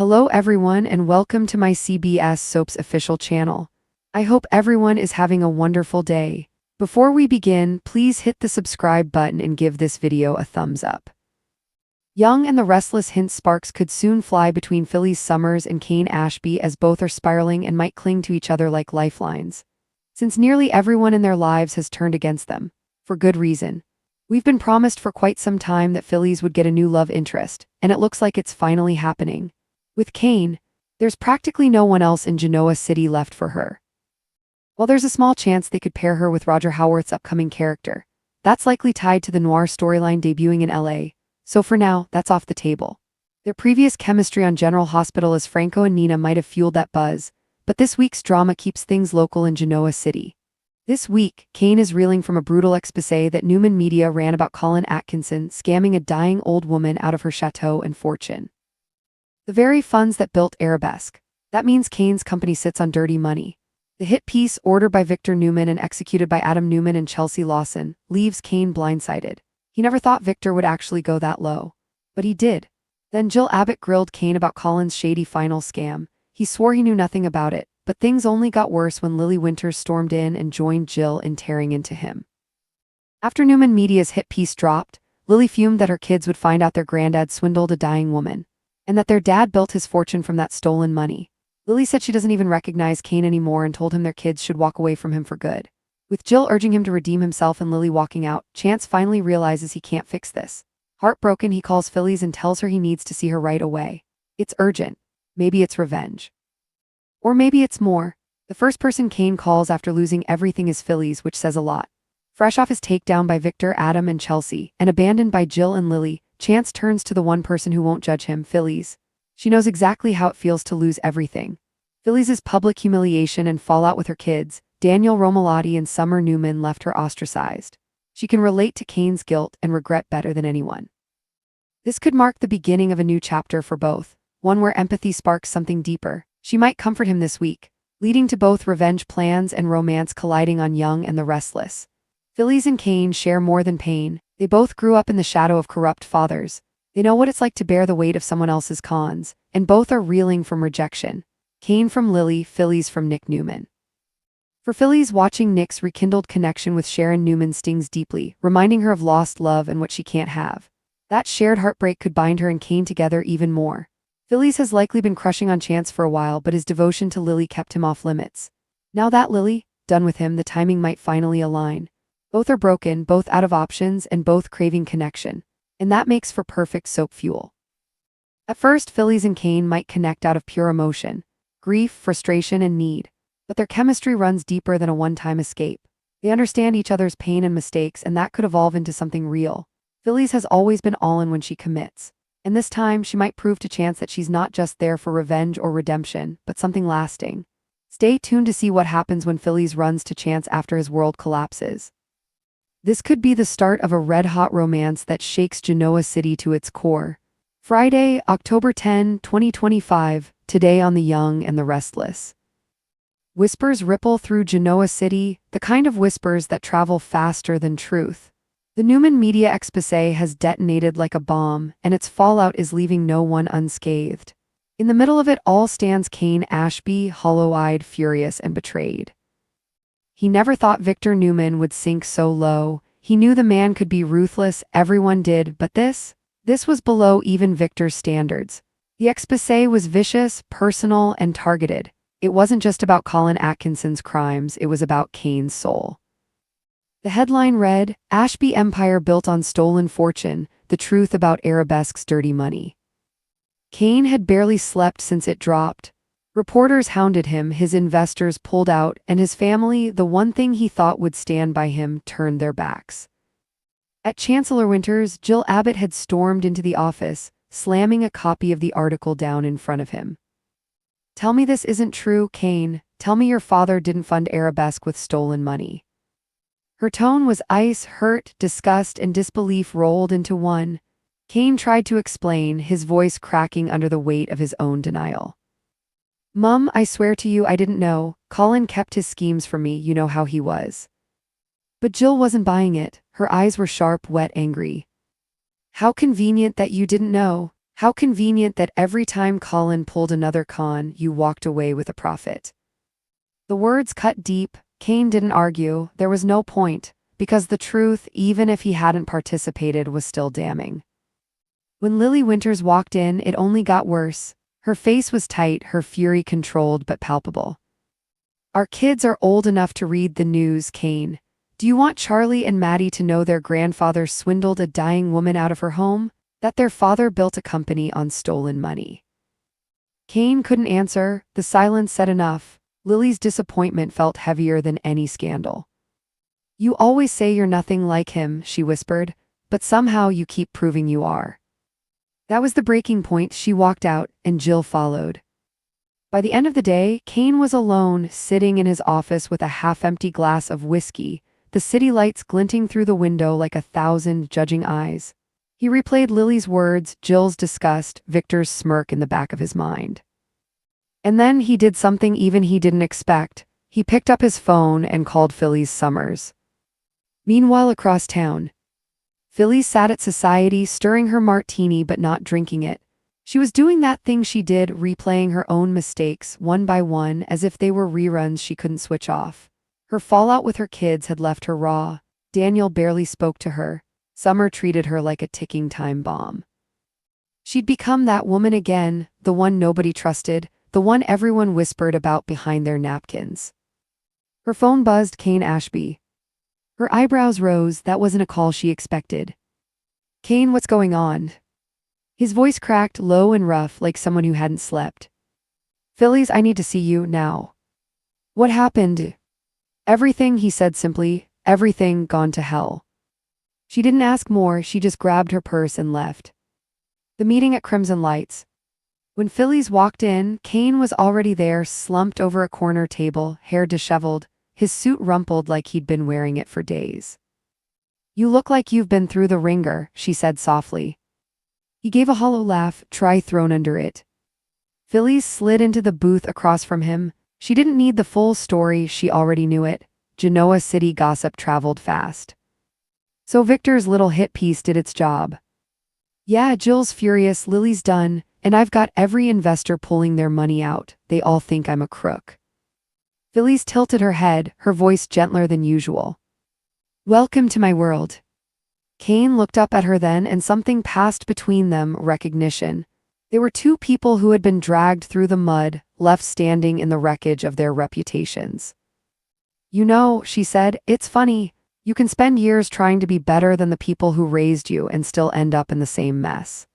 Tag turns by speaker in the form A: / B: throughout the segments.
A: Hello everyone and welcome to my CBS Soaps official channel. I hope everyone is having a wonderful day. Before we begin, please hit the subscribe button and give this video a thumbs up. Young and the Restless hint sparks could soon fly between Phyllis Summers and Kane Ashby as both are spiraling and might cling to each other like lifelines. Since nearly everyone in their lives has turned against them, for good reason. We've been promised for quite some time that Phyllis would get a new love interest, and it looks like it's finally happening. With Kane, there's practically no one else in Genoa City left for her. While there's a small chance they could pair her with Roger Howarth's upcoming character, that's likely tied to the noir storyline debuting in LA, so for now, that's off the table. Their previous chemistry on General Hospital as Franco and Nina might have fueled that buzz, but this week's drama keeps things local in Genoa City. This week, Kane is reeling from a brutal exposé that Newman Media ran about Colin Atkinson scamming a dying old woman out of her chateau and fortune. The very funds that built Arabesque. That means Kane's company sits on dirty money. The hit piece, ordered by Victor Newman and executed by Adam Newman and Chelsea Lawson, leaves Kane blindsided. He never thought Victor would actually go that low. But he did. Then Jill Abbott grilled Kane about Colin's shady final scam. He swore he knew nothing about it, but things only got worse when Lily Winters stormed in and joined Jill in tearing into him. After Newman Media's hit piece dropped, Lily fumed that her kids would find out their granddad swindled a dying woman, and that their dad built his fortune from that stolen money. Lily said she doesn't even recognize Kane anymore and told him their kids should walk away from him for good. With Jill urging him to redeem himself and Lily walking out, Chance finally realizes he can't fix this. Heartbroken, he calls Phyllis and tells her he needs to see her right away. It's urgent. Maybe it's revenge. Or maybe it's more. The first person Kane calls after losing everything is Phyllis, which says a lot. Fresh off his takedown by Victor, Adam, and Chelsea, and abandoned by Jill and Lily, Chance turns to the one person who won't judge him, Phyllis. She knows exactly how it feels to lose everything. Phyllis's public humiliation and fallout with her kids, Daniel Romalotti and Summer Newman, left her ostracized. She can relate to Kane's guilt and regret better than anyone. This could mark the beginning of a new chapter for both, one where empathy sparks something deeper. She might comfort him this week, leading to both revenge plans and romance colliding on Young and the Restless. Phyllis and Kane share more than pain. They both grew up in the shadow of corrupt fathers. They know what it's like to bear the weight of someone else's cons, and both are reeling from rejection. Kane from Lily, Phyllis from Nick Newman. For Phyllis, watching Nick's rekindled connection with Sharon Newman stings deeply, reminding her of lost love and what she can't have. That shared heartbreak could bind her and Kane together even more. Phyllis has likely been crushing on Chance for a while, but his devotion to Lily kept him off limits. Now that Lily, done with him, the timing might finally align. Both are broken, both out of options, and both craving connection. And that makes for perfect soap fuel. At first, Phyllis and Kane might connect out of pure emotion, grief, frustration, and need. But their chemistry runs deeper than a one-time escape. They understand each other's pain and mistakes, and that could evolve into something real. Phyllis has always been all in when she commits. And this time, she might prove to Chance that she's not just there for revenge or redemption, but something lasting. Stay tuned to see what happens when Phyllis runs to Chance after his world collapses. This could be the start of a red-hot romance that shakes Genoa City to its core. Friday, October 10, 2025, today on The Young and the Restless. Whispers ripple through Genoa City, the kind of whispers that travel faster than truth. The Newman Media exposé has detonated like a bomb, and its fallout is leaving no one unscathed. In the middle of it all stands Kane Ashby, hollow-eyed, furious, and betrayed. He never thought Victor Newman would sink so low. He knew the man could be ruthless, everyone did, but this was below even Victor's standards. The exposé was vicious, personal, and targeted. It wasn't just about Colin Atkinson's crimes, it was about Kane's soul. The headline read, Ashby Empire Built on Stolen Fortune, the Truth About Arabesque's Dirty Money. Kane had barely slept since it dropped. Reporters hounded him, his investors pulled out, and his family, the one thing he thought would stand by him, turned their backs. At Chancellor Winters, Jill Abbott had stormed into the office, slamming a copy of the article down in front of him. Tell me this isn't true, Kane. Tell me your father didn't fund Arabesque with stolen money. Her tone was ice, hurt, disgust, and disbelief rolled into one. Kane tried to explain, his voice cracking under the weight of his own denial. Mum, I swear to you I didn't know. Colin kept his schemes from me, you know how he was. But Jill wasn't buying it. Her eyes were sharp, wet, angry. How convenient that you didn't know. How convenient that every time Colin pulled another con, you walked away with a profit. The words cut deep. Kane didn't argue, there was no point, because the truth, even if he hadn't participated, was still damning. When Lily Winters walked in, it only got worse. Her face was tight, her fury controlled but palpable. Our kids are old enough to read the news, Kane. Do you want Charlie and Maddie to know their grandfather swindled a dying woman out of her home? That their father built a company on stolen money? Kane couldn't answer. The silence said enough. Lily's disappointment felt heavier than any scandal. You always say you're nothing like him, she whispered, but somehow you keep proving you are. That was the breaking point. She walked out, and Jill followed. By the end of the day, Kane was alone, sitting in his office with a half-empty glass of whiskey, the city lights glinting through the window like 1,000 judging eyes. He replayed Lily's words, Jill's disgust, Victor's smirk in the back of his mind. And then he did something even he didn't expect. He picked up his phone and called Phyllis Summers. Meanwhile, across town, Phyllis sat at Society, stirring her martini but not drinking it. She was doing that thing she did, replaying her own mistakes, one by one, as if they were reruns she couldn't switch off. Her fallout with her kids had left her raw. Daniel barely spoke to her. Summer treated her like a ticking time bomb. She'd become that woman again, the one nobody trusted, the one everyone whispered about behind their napkins. Her phone buzzed. Kane Ashby. Her eyebrows rose. That wasn't a call she expected. Kane, what's going on? His voice cracked, low and rough, like someone who hadn't slept. Phyllis, I need to see you, now. What happened? Everything, he said simply. Everything gone to hell. She didn't ask more, she just grabbed her purse and left. The meeting at Crimson Lights. When Phyllis walked in, Kane was already there, slumped over a corner table, hair disheveled, his suit rumpled like he'd been wearing it for days. You look like you've been through the ringer, she said softly. He gave a hollow laugh, try thrown under it. Phyllis slid into the booth across from him. She didn't need the full story, she already knew it. Genoa City gossip traveled fast. So Victor's little hit piece did its job. Yeah, Jill's furious, Lily's done, and I've got every investor pulling their money out. They all think I'm a crook. Phyllis tilted her head, her voice gentler than usual. Welcome to my world. Kane looked up at her then, and something passed between them, recognition. They were two people who had been dragged through the mud, left standing in the wreckage of their reputations. You know, she said, it's funny. You can spend years trying to be better than the people who raised you and still end up in the same mess.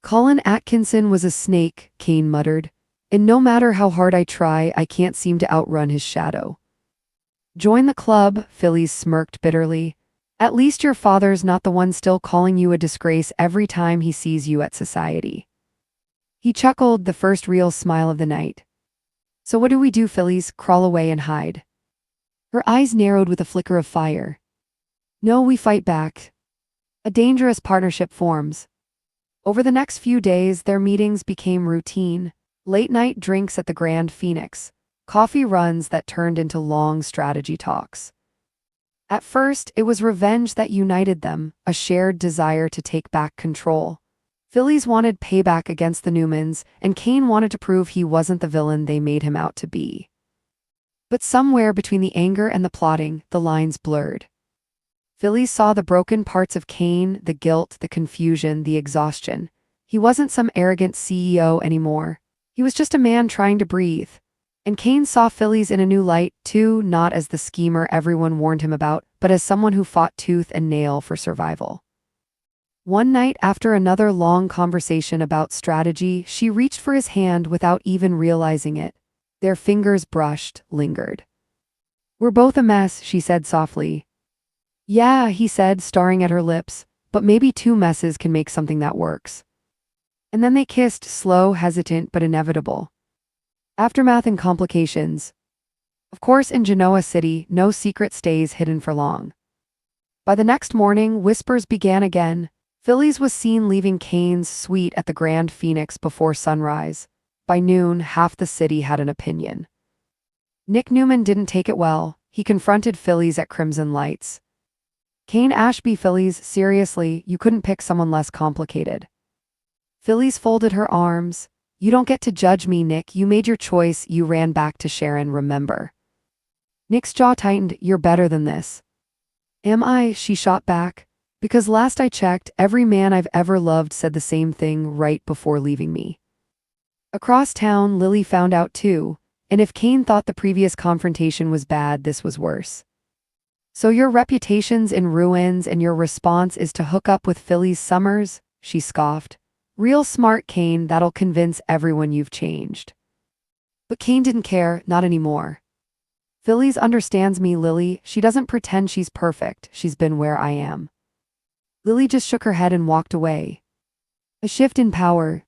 A: Colin Atkinson was a snake, Kane muttered, and no matter how hard I try, I can't seem to outrun his shadow. Join the club, Phyllis smirked bitterly. At least your father's not the one still calling you a disgrace every time he sees you at Society. He chuckled, the first real smile of the night. So what do we do, Phyllis? Crawl away and hide? Her eyes narrowed with a flicker of fire. No, we fight back. A dangerous partnership forms. Over the next few days, their meetings became routine. Late-night drinks at the Grand Phoenix. Coffee runs that turned into long strategy talks. At first, it was revenge that united them, a shared desire to take back control. Phyllis wanted payback against the Newmans, and Kane wanted to prove he wasn't the villain they made him out to be. But somewhere between the anger and the plotting, the lines blurred. Phyllis saw the broken parts of Kane, the guilt, the confusion, the exhaustion. He wasn't some arrogant CEO anymore. He was just a man trying to breathe. And Kane saw Phyllis in a new light, too, not as the schemer everyone warned him about, but as someone who fought tooth and nail for survival. One night, after another long conversation about strategy, she reached for his hand without even realizing it. Their fingers brushed, lingered. We're both a mess, she said softly. Yeah, he said, staring at her lips, but maybe two messes can make something that works. And then they kissed, slow, hesitant, but inevitable. Aftermath and complications. Of course, in Genoa City, no secret stays hidden for long. By the next morning, whispers began again. Phyllis was seen leaving Kane's suite at the Grand Phoenix before sunrise. By noon, half the city had an opinion. Nick Newman didn't take it well. He confronted Phyllis at Crimson Lights. Kane Ashby, Phyllis, seriously, you couldn't pick someone less complicated. Phyllis folded her arms. You don't get to judge me, Nick. You made your choice. You ran back to Sharon, remember? Nick's jaw tightened. You're better than this. Am I? She shot back. Because last I checked, every man I've ever loved said the same thing right before leaving me. Across town, Lily found out too, and if Kane thought the previous confrontation was bad, this was worse. So your reputation's in ruins and your response is to hook up with Phyllis Summers? She scoffed. Real smart, Kane, that'll convince everyone you've changed. But Kane didn't care, not anymore. Phyllis understands me, Lily. She doesn't pretend she's perfect. She's been where I am. Lily just shook her head and walked away. A shift in power.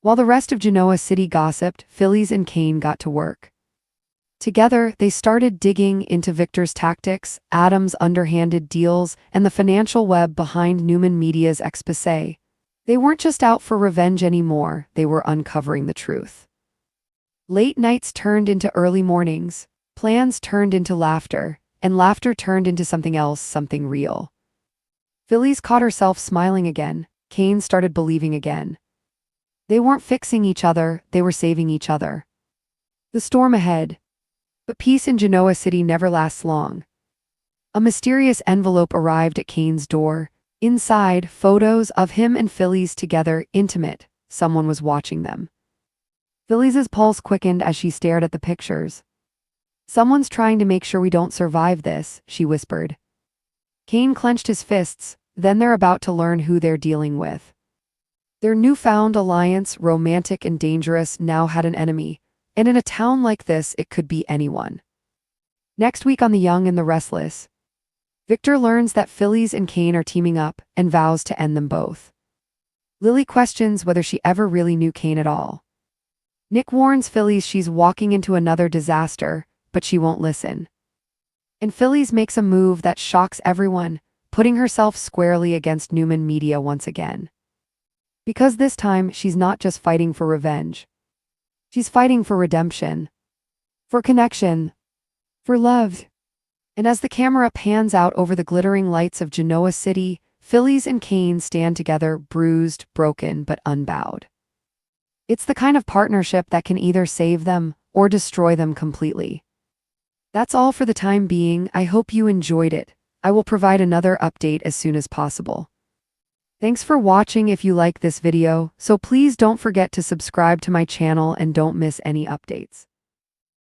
A: While the rest of Genoa City gossiped, Phyllis and Kane got to work. Together, they started digging into Victor's tactics, Adam's underhanded deals, and the financial web behind Newman Media's exposé. They weren't just out for revenge anymore, they were uncovering the truth. Late nights turned into early mornings, plans turned into laughter, and laughter turned into something else, something real. Phyllis caught herself smiling again. Kane started believing again. They weren't fixing each other, they were saving each other. The storm ahead. But peace in Genoa City never lasts long. A mysterious envelope arrived at Kane's door. Inside, photos of him and Phyllis together, intimate. Someone was watching them. Phyllis's pulse quickened as she stared at the pictures. Someone's trying to make sure we don't survive this, she whispered. Kane clenched his fists, then they're about to learn who they're dealing with. Their newfound alliance, romantic and dangerous, now had an enemy, and in a town like this, it could be anyone. Next week on The Young and the Restless, Victor learns that Phyllis and Kane are teaming up and vows to end them both. Lily questions whether she ever really knew Kane at all. Nick warns Phyllis she's walking into another disaster, but she won't listen. And Phyllis makes a move that shocks everyone, putting herself squarely against Newman Media once again. Because this time, she's not just fighting for revenge. She's fighting for redemption. For connection. For love. And as the camera pans out over the glittering lights of Genoa City, Phyllis and Kane stand together, bruised, broken, but unbowed. It's the kind of partnership that can either save them or destroy them completely. That's all for the time being. I hope you enjoyed it. I will provide another update as soon as possible. Thanks for watching. If you like this video, so please don't forget to subscribe to my channel and don't miss any updates.